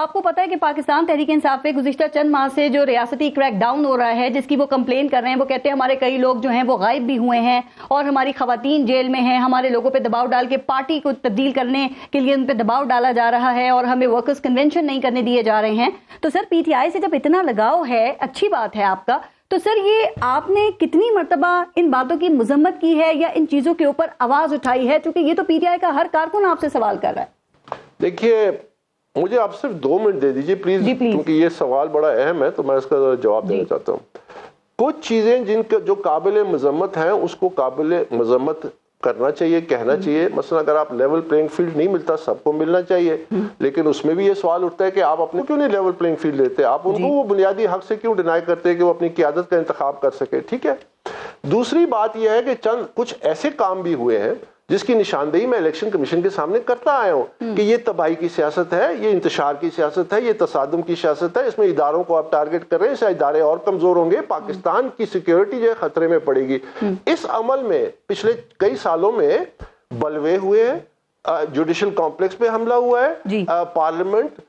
آپ کو پتا ہے کہ پاکستان تحریک انصاف پہ گزشتہ چند ماہ سے جو ریاستی کریک ڈاؤن ہو رہا ہے، جس کی وہ کمپلین کر رہے ہیں، وہ کہتے ہیں ہمارے کئی لوگ جو ہیں وہ غائب بھی ہوئے ہیں اور ہماری خواتین جیل میں ہیں، ہمارے لوگوں پہ دباؤ ڈال کے پارٹی کو تبدیل کرنے کے لیے ان پہ دباؤ ڈالا جا رہا ہے اور ہمیں ورکرز کنونشن نہیں کرنے دیے جا رہے ہیں. تو سر پی ٹی آئی سے جب اتنا لگاؤ ہے، اچھی بات ہے آپ کا، تو سر یہ آپ نے کتنی مرتبہ ان باتوں کی مذمت کی ہے یا ان چیزوں کے اوپر آواز اٹھائی ہے؟ چونکہ یہ تو پی ٹی آئی کا ہر کارکن آپ سے سوال کر رہا ہے. دیکھیے مجھے آپ صرف 2 منٹ دے دیجیے پلیز، کیونکہ یہ سوال بڑا اہم ہے تو میں اس کا جواب دینا چاہتا ہوں. کچھ چیزیں جن کا جو قابل مذمت ہیں اس کو قابل مذمت کرنا چاہیے، کہنا چاہیے. مثلا اگر آپ لیول پلینگ فیلڈ نہیں ملتا، سب کو ملنا چاہیے، لیکن اس میں بھی یہ سوال اٹھتا ہے کہ آپ اپنے کیوں نہیں لیول پلینگ فیلڈ لیتے؟ آپ ان کو وہ بنیادی حق سے کیوں ڈینائی کرتے ہیں کہ وہ اپنی قیادت کا انتخاب کر سکے؟ ٹھیک ہے. دوسری بات یہ ہے کہ کچھ ایسے کام بھی ہوئے ہیں جس کی نشاندہی میں الیکشن کمیشن کے سامنے کرتا آیا ہوں کہ یہ تباہی کی سیاست ہے، یہ انتشار کی سیاست ہے، یہ تصادم کی سیاست ہے. اس میں اداروں کو آپ ٹارگٹ کر رہے ہیں، اس سے ادارے اور کمزور ہوں گے، پاکستان کی سیکیورٹی جو ہے خطرے میں پڑے گی. اس عمل میں پچھلے کئی سالوں میں بلوے ہوئے ہیں، جوڈیشل کمپلیکس پہ حملہ ہوا ہے، پارلیمنٹ،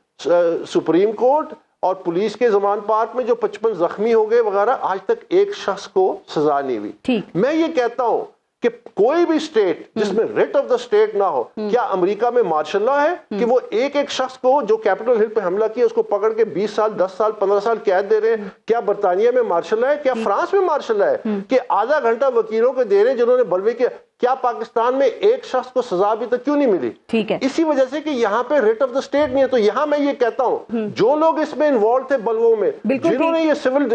سپریم کورٹ اور پولیس کے زمان پارٹ میں جو 55 زخمی ہو گئے وغیرہ، آج تک ایک شخص کو سزا نہیں ہوئی. میں یہ کہتا ہوں کہ کوئی بھی اسٹیٹ جس میں ریٹ آف دا اسٹیٹ نہ ہو، کیا امریکہ میں مارشل لا ہے کہ وہ ایک ایک شخص کو جو کیپٹل ہل پہ حملہ کیا اس کو پکڑ کے 20 سال 10 سال 15 سال قید دے رہے ہیں؟ کیا برطانیہ میں مارشل لا ہے؟ کیا فرانس میں مارشل لا ہے کہ آدھا گھنٹہ وکیلوں کو دے رہے ہیں جنہوں نے بلوے کیا؟ کیا پاکستان میں ایک شخص کو سزا ابھی تک کیوں نہیں ملی؟ ٹھیک ہے، اسی وجہ سے کہ یہاں پہ ریٹ آف دا اسٹیٹ نہیں ہے. تو یہاں میں یہ کہتا ہوں جو لوگ اس میں انوالو تھے بلووں میں، جنہوں نے یہ سول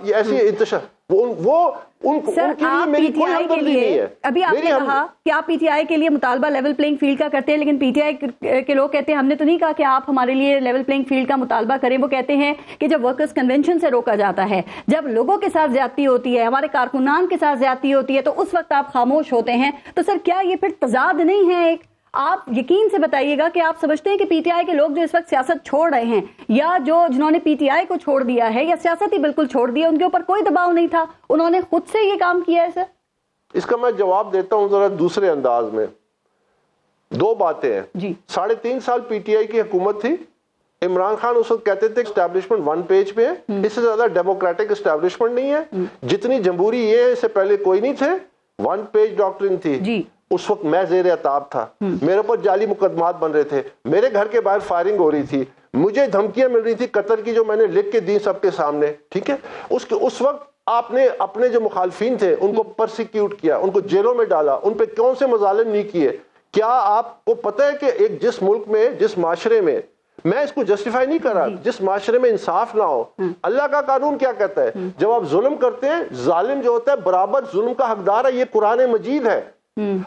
یہ ایسی انتشار، ابھی آپ نے کہا کہ آپ پی ٹی آئی کے لیے مطالبہ لیول پلینگ فیلڈ کا کرتے ہیں، لیکن پی ٹی آئی کے لوگ کہتے ہیں ہم نے تو نہیں کہا کہ آپ ہمارے لیے لیول پلینگ فیلڈ کا مطالبہ کریں. وہ کہتے ہیں کہ جب ورکرز کنونشن سے روکا جاتا ہے، جب لوگوں کے ساتھ زیادتی ہوتی ہے، ہمارے کارکنان کے ساتھ زیادتی ہوتی ہے، تو اس وقت آپ خاموش ہوتے ہیں. تو سر کیا یہ پھر تضاد نہیں ہے ایک؟ آپ یقین سے بتائیے گا کہ آپ سمجھتے ہیں کہ پی ٹی آئی کے لوگ جو اس وقت سیاست چھوڑ رہے ہیں یا جنہوں نے پی ٹی آئی کو چھوڑ دیا ہے یا سیاست ہی بالکل چھوڑ دیا، ان کے اوپر کوئی دباؤ نہیں تھا، انہوں نے خود سے یہ کام کیا ہے؟ سر اس کا میں جواب دیتا ہوں ذرا دوسرے انداز میں. 2 باتیں ہیں. 3.5 سال پی ٹی آئی کی حکومت تھی. عمران خان اس وقت کہتے تھے اسٹیبلشمنٹ 1 پیج پہ ہے، اس سے زیادہ ڈیموکریٹک اسٹیبلشمنٹ نہیں ہے. جتنی جمہوری یہ ہے اس سے پہلے کوئی نہیں تھے. 1 پیج ڈاکٹرن تھی. اس وقت میں زیر عتاب تھا، میرے اوپر جعلی مقدمات بن رہے تھے، میرے گھر کے باہر فائرنگ ہو رہی تھی، مجھے دھمکیاں مل رہی تھی قتل کی جو میں نے لکھ کے دی سب کے سامنے. ٹھیک ہے. اس وقت آپ نے اپنے جو مخالفین تھے ان کو پرسیکیوٹ کیا، ان کو جیلوں میں ڈالا، ان پہ کون سے مظالم نہیں کیے. کیا آپ کو پتہ ہے کہ ایک جس ملک میں، جس معاشرے میں، میں اس کو جسٹیفائی نہیں کر رہا، جس معاشرے میں انصاف نہ ہو، اللہ کا قانون کیا کہتا ہے؟ جب آپ ظلم کرتے ہیں، ظالم جو ہوتا ہے برابر ظلم کا حقدار ہے. یہ قرآن مجید ہے.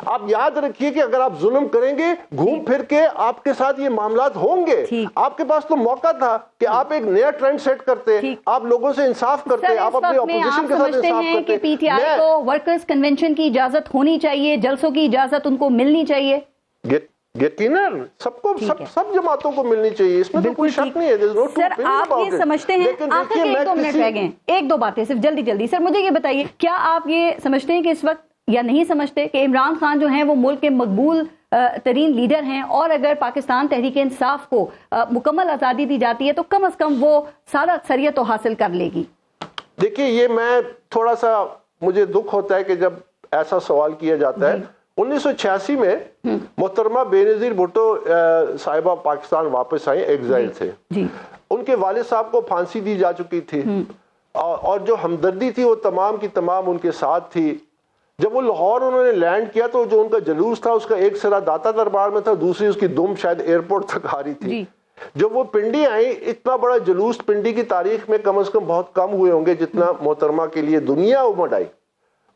آپ یاد رکھیے کہ اگر آپ ظلم کریں گے گھوم پھر کے آپ کے ساتھ یہ معاملات ہوں گے. آپ کے پاس تو موقع تھا کہ آپ ایک نیا ٹرینڈ سیٹ کرتے، آپ لوگوں سے انصاف کرتے، آپ اپنے اپوزیشن کے ساتھ انصاف کرتے. کہ پی ٹی آئی کو ورکرز کنونشن کی اجازت ہونی چاہیے، جلسوں کی اجازت ان کو ملنی چاہیے؟ یقیناً سب کو، سب جماعتوں کو ملنی چاہیے، اس میں تو کوئی شک نہیں ہے. سر آپ یہ سمجھتے ہیں، آخر کے 1-2 منٹ رہ گئے، 1-2 باتیں صرف جلدی. سر مجھے یہ بتائیے، کیا آپ یہ سمجھتے ہیں کہ اس وقت یا نہیں سمجھتے کہ عمران خان جو ہیں وہ ملک کے مقبول ترین لیڈر ہیں، اور اگر پاکستان تحریک انصاف کو مکمل آزادی دی جاتی ہے تو کم از کم وہ سارا اکثریت تو حاصل کر لے گی؟ دیکھیے یہ میں تھوڑا سا مجھے دکھ ہوتا ہے کہ جب ایسا سوال کیا جاتا ہے. 1986 میں محترمہ بے نظیر بھٹو صاحبہ پاکستان واپس آئیں، ایگزائل تھے. ان کے والد صاحب کو پھانسی دی جا چکی تھی، اور جو ہمدردی تھی وہ تمام کی تمام ان کے ساتھ تھی. جب وہ لاہور انہوں نے لینڈ کیا تو جو ان کا جلوس تھا اس کا ایک سرا داتا دربار میں تھا، دوسری اس کی دم شاید ایئرپورٹ تک آ رہی تھی. جب وہ پنڈی آئیں، اتنا بڑا جلوس پنڈی کی تاریخ میں کم از کم بہت کم ہوئے ہوں گے جتنا محترمہ کے لیے دنیا امڈ آئی.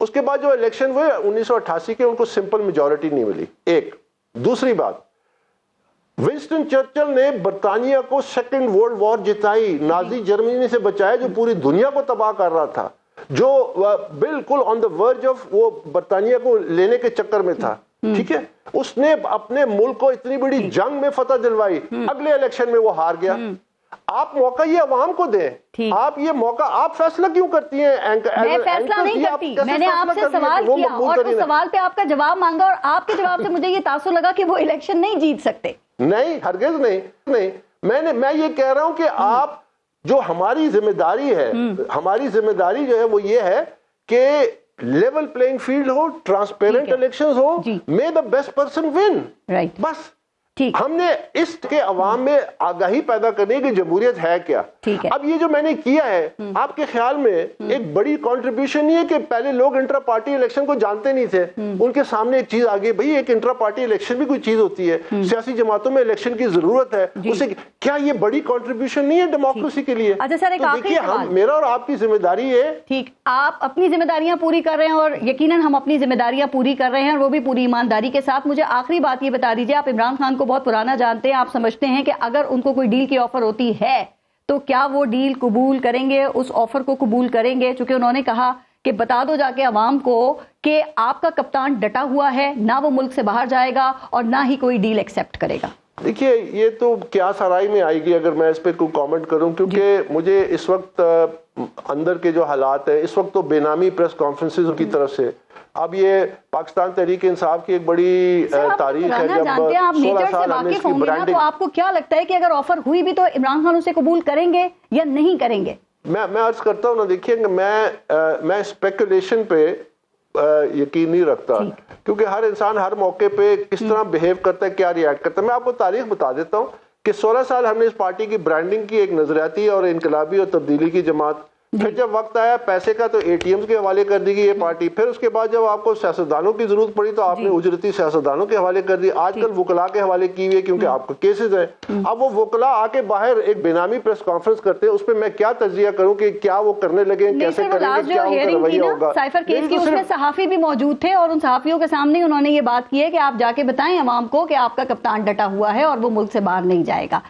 اس کے بعد جو الیکشن ہوئے 1988 کے، ان کو سمپل میجورٹی نہیں ملی. ایک دوسری بات، ونسٹن چرچل نے برطانیہ کو 2nd ورلڈ وار جتائی، نازی جرمنی سے بچایا جو پوری دنیا کو تباہ کر رہا تھا، جو بالکل آن دا ورج آف وہ برطانیہ کو لینے کے چکر میں تھا. ٹھیک ہے. اس نے اپنے ملک کو اتنی بڑی جنگ میں فتح دلوائی، اگلے الیکشن میں وہ ہار گیا. آپ موقع یہ عوام کو دیں، آپ یہ موقع، آپ فیصلہ کیوں کرتی ہیں؟ میں فیصلہ نہیں کرتی، میں نے آپ سے سوال کیا اور اس سوال پہ آپ کا جواب مانگا، اور آپ کے جواب سے مجھے یہ تاثر لگا کہ وہ الیکشن نہیں جیت سکتے. نہیں، ہرگز نہیں. میں یہ کہہ رہا ہوں کہ آپ جو ہماری ذمہ داری ہے، ہماری ذمہ داری جو ہے وہ یہ ہے کہ level playing field who, transparent elections who, may the best person win. بس ہم نے اس کے عوام میں آگاہی پیدا کرنے کی جمہوریت ہے کیا. اب یہ جو میں نے کیا ہے، آپ کے خیال میں ایک بڑی کنٹریبیوشن نہیں ہے کہ پہلے لوگ انٹرا پارٹی الیکشن کو جانتے نہیں تھے، ان کے سامنے ایک چیز آگئی، بھئی ایک انٹرا پارٹی الیکشن بھی کوئی چیز ہوتی ہے، سیاسی جماعتوں میں الیکشن کی ضرورت ہے، اسے کیا یہ بڑی کنٹریبیوشن نہیں ہے ڈیموکریسی کے لیے؟ اچھا سر، ایک آخری سوال. میرا اور آپ کی ذمہ داری ہے. ٹھیک، آپ اپنی ذمہ داریاں پوری کر رہے ہیں اور یقیناً ہم اپنی ذمہ داریاں پوری کر رہے ہیں، اور وہ بھی پوری ایمانداری کے ساتھ. مجھے آخری بات یہ بتا دیجیے، آپ عمران خان کو بہت پرانا جانتے ہیں، آپ سمجھتے ہیں کہ اگر ان کو کوئی ڈیل کی آفر ہوتی ہے تو کیا وہ ڈیل قبول کریں گے، اس آفر کو قبول کریں گے؟ چونکہ انہوں نے کہا کہ بتا دو جا کے عوام کو کہ آپ کا کپتان ڈٹا ہوا ہے، نہ وہ ملک سے باہر جائے گا اور نہ ہی کوئی ڈیل ایکسیپٹ کرے گا. دیکھیے، یہ تو کیا سرائی میں آئے گی اگر میں اس پہ کوئی کامنٹ کروں، کیونکہ مجھے اس وقت اندر کے جو حالات ہیں، اس وقت تو بے نامی پریس کانفرنسز کی طرف سے. اب یہ پاکستان تحریک انصاف کی ایک بڑی تاریخ ہے، جب 16 سال ہم نے اس کی برانڈنگ. تو آپ کو کیا لگتا ہے کہ اگر آفر ہوئی بھی تو عمران خان اسے قبول کریں گے یا نہیں کریں گے؟ میں عرض کرتا ہوں نا، دیکھیے کہ میں اسپیکولیشن پہ یقین نہیں رکھتا، کیونکہ ہر انسان ہر موقع پہ کس طرح بہیو کرتا ہے، کیا ریئیکٹ کرتا ہے. میں آپ کو تاریخ بتا دیتا ہوں کہ 16 سال ہم نے اس پارٹی کی برانڈنگ کی، ایک نظریاتی اور انقلابی اور تبدیلی کی جماعت. پھر جب وقت آیا پیسے کا تو اے ٹی ایمز کے حوالے کر دی گئی یہ پارٹی. پھر اس کے بعد جب آپ کو سیاستدانوں کی ضرورت پڑی تو آپ نے اجرتی سیاستدانوں کے حوالے کر دی. آج کل وکلاء کے حوالے کی ہوئی ہے کیونکہ آپ کو کیسز ہیں. اب وہ وکلاء آ کے باہر ایک بے نامی پریس کانفرنس کرتے ہیں، اس پہ میں کیا تجزیہ کروں کہ کیا وہ کرنے لگے، کیسے کریں گے، کیا ان کا رویہ ہوگا. سائفر کیس کی اس میں صحافی بھی موجود تھے اور ان صحافیوں کے سامنے انہوں نے یہ بات کی ہے کہ آپ جا کے بتائیں عوام کو کہ آپ کا کپتان ڈٹا ہوا ہے اور وہ ملک سے باہر نہیں جائے گا.